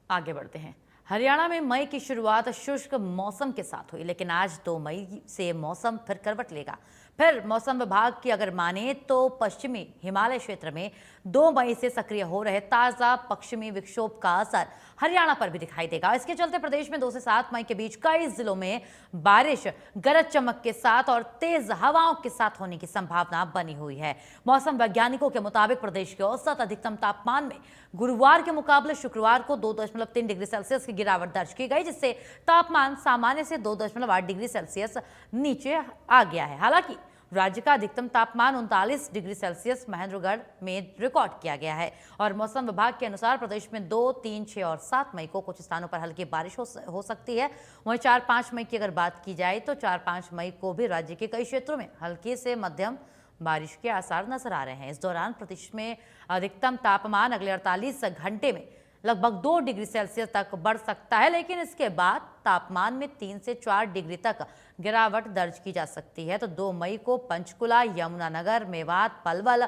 आगे बढ़ते हैं। हरियाणा में मई की शुरुआत शुष्क मौसम के साथ हुई, लेकिन आज 2 मई से मौसम फिर करवट लेगा। फिर मौसम विभाग की अगर माने तो पश्चिमी हिमालय क्षेत्र में 2 मई से सक्रिय हो रहे ताजा पश्चिमी विक्षोभ का असर हरियाणा पर भी दिखाई देगा। इसके चलते प्रदेश में 2 से 7 मई के बीच कई जिलों में बारिश गरज चमक के साथ और तेज हवाओं के साथ होने की संभावना बनी हुई है। मौसम वैज्ञानिकों के मुताबिक प्रदेश के औसत अधिकतम तापमान में गुरुवार के मुकाबले शुक्रवार को 2.3 डिग्री सेल्सियस की गिरावट दर्ज की गई, जिससे तापमान सामान्य से 2.8 डिग्री सेल्सियस नीचे आ गया है। हालांकि राज्य का अधिकतम तापमान 39 डिग्री सेल्सियस महेंद्रगढ़ में रिकॉर्ड किया गया है और मौसम विभाग के अनुसार प्रदेश में 2, 3, 6 और 7 मई को कुछ स्थानों पर हल्की बारिश हो सकती है। वहीं 4-5 मई की अगर बात की जाए तो 4-5 मई को भी राज्य के कई क्षेत्रों में हल्की से मध्यम बारिश के आसार नजर आ रहे हैं। इस दौरान प्रदेश में अधिकतम तापमान अगले 48 घंटे में लगभग 2 डिग्री सेल्सियस तक बढ़ सकता है, लेकिन इसके बाद तापमान में 3 से 4 डिग्री तक गिरावट दर्ज की जा सकती है। तो 2 मई को पंचकुला, यमुनानगर, मेवात, पलवल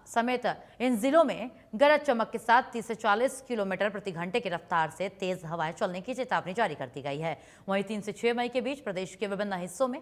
समेत इन जिलों में गरज चमक के साथ 30 से 40 किलोमीटर प्रति घंटे की रफ्तार से तेज हवाएं चलने की चेतावनी जारी कर दी गई है। वहीं 3 से 6 मई के बीच प्रदेश के विभिन्न हिस्सों में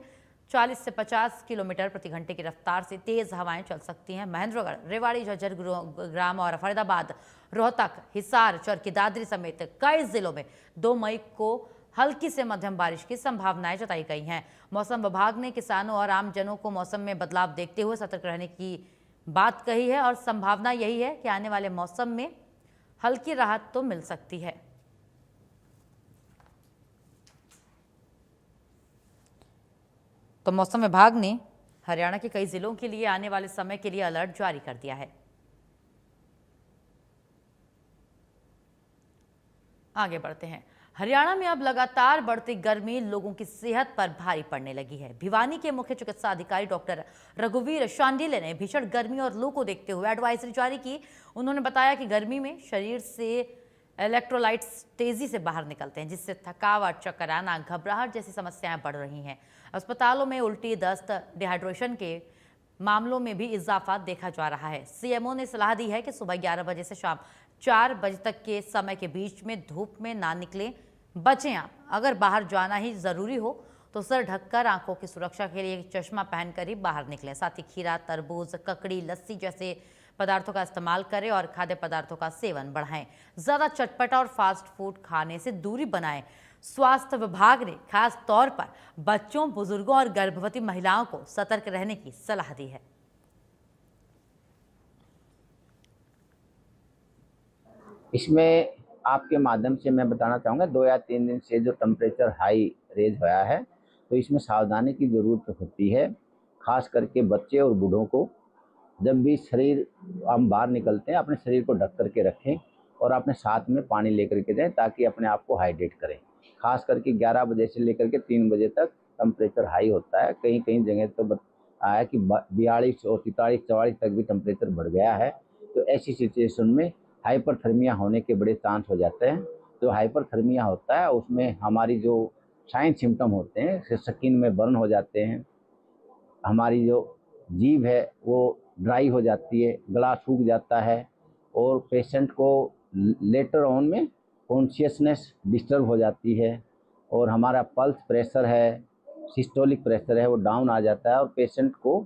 40 से 50 किलोमीटर प्रति घंटे की रफ्तार से तेज हवाएं चल सकती हैं। महेंद्रगढ़, रेवाड़ी, झज्जर, गुरुग्राम और फरीदाबाद, रोहतक, हिसार, चरखी दादरी समेत कई जिलों में 2 मई को हल्की से मध्यम बारिश की संभावनाएं जताई गई हैं। मौसम विभाग ने किसानों और आमजनों को मौसम में बदलाव देखते हुए सतर्क रहने की बात कही है और संभावना यही है कि आने वाले मौसम में हल्की राहत तो मिल सकती है। तो मौसम विभाग ने हरियाणा के कई जिलों के लिए आने वाले समय के लिए अलर्ट जारी कर दिया है। आगे बढ़ते हैं। हरियाणा में अब लगातार बढ़ती गर्मी लोगों की सेहत पर भारी पड़ने लगी है। भिवानी के मुख्य चिकित्सा अधिकारी डॉक्टर रघुवीर शांडिल्य ने भीषण गर्मी और लू को देखते हुए एडवाइजरी जारी की। उन्होंने बताया कि गर्मी में शरीर से इलेक्ट्रोलाइट्स तेजी से बाहर निकलते हैं, जिससे थकावट, चक्कर आना, घबराहट जैसी समस्याएं बढ़ रही हैं। अस्पतालों में उल्टी, दस्त, डिहाइड्रेशन के मामलों में भी इजाफा देखा जा रहा है। सीएमओ ने सलाह दी है कि सुबह 11 बजे से शाम 4 बजे तक के समय के बीच में धूप में ना निकलें, बचें आप। अगर बाहर जाना ही जरूरी हो तो सर ढककर आंखों की सुरक्षा के लिए चश्मा पहनकर ही बाहर निकलें। साथ ही खीरा, तरबूज, ककड़ी, लस्सी जैसे पदार्थों का इस्तेमाल करें और खाद्य पदार्थों का सेवन बढ़ाएं। ज्यादा चटपटा और फास्ट फूड खाने से दूरी बनाएं। स्वास्थ्य विभाग ने खास तौर पर बच्चों, बुजुर्गों और गर्भवती महिलाओं को सतर्क रहने की सलाह दी है। इसमें आपके माध्यम से मैं बताना चाहूँगा 2 या 3 दिन से जो टेम्परेचर हाई रेज होया है, तो इसमें सावधानी की ज़रूरत होती है। खास करके बच्चे और बूढ़ों को जब भी शरीर हम बाहर निकलते हैं अपने शरीर को ढक करके रखें और अपने साथ में पानी लेकर के जाएं ताकि अपने आप को हाइड्रेट करें। खास करके 11 बजे से लेकर के 3 बजे तक टेम्परेचर हाई होता है। कहीं कहीं जगह तो आया कि 42 और 43-44 तक भी टेम्परेचर बढ़ गया है। तो ऐसी सिचुएशन में हाइपरथर्मिया होने के बड़े चांस हो जाते हैं। जो हाइपरथर्मिया होता है उसमें हमारी जो साइन सिम्टम होते हैं, स्किन में बर्न हो जाते हैं, हमारी जो जीभ है वो ड्राई हो जाती है, गला सूख जाता है और पेशेंट को लेटर ऑन में कॉन्शियसनेस डिस्टर्ब हो जाती है और हमारा पल्स प्रेशर है, सिस्टोलिक प्रेशर है, वो डाउन आ जाता है और पेशेंट को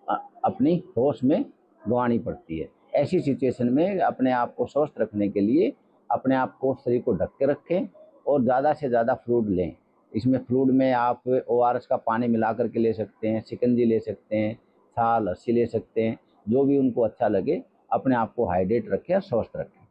अपनी होश में गंवानी पड़ती है। ऐसी सिचुएशन में अपने आप को स्वस्थ रखने के लिए अपने आप को, शरीर को ढक के रखें और ज़्यादा से ज़्यादा फ्लूइड लें। इसमें फ्लूइड में आप ORS का पानी मिला करके ले सकते हैं, शिकंजी ले सकते हैं, छाछ, लस्सी ले सकते हैं। जो भी उनको अच्छा लगे अपने आप को हाइड्रेट रखें और स्वस्थ रखें।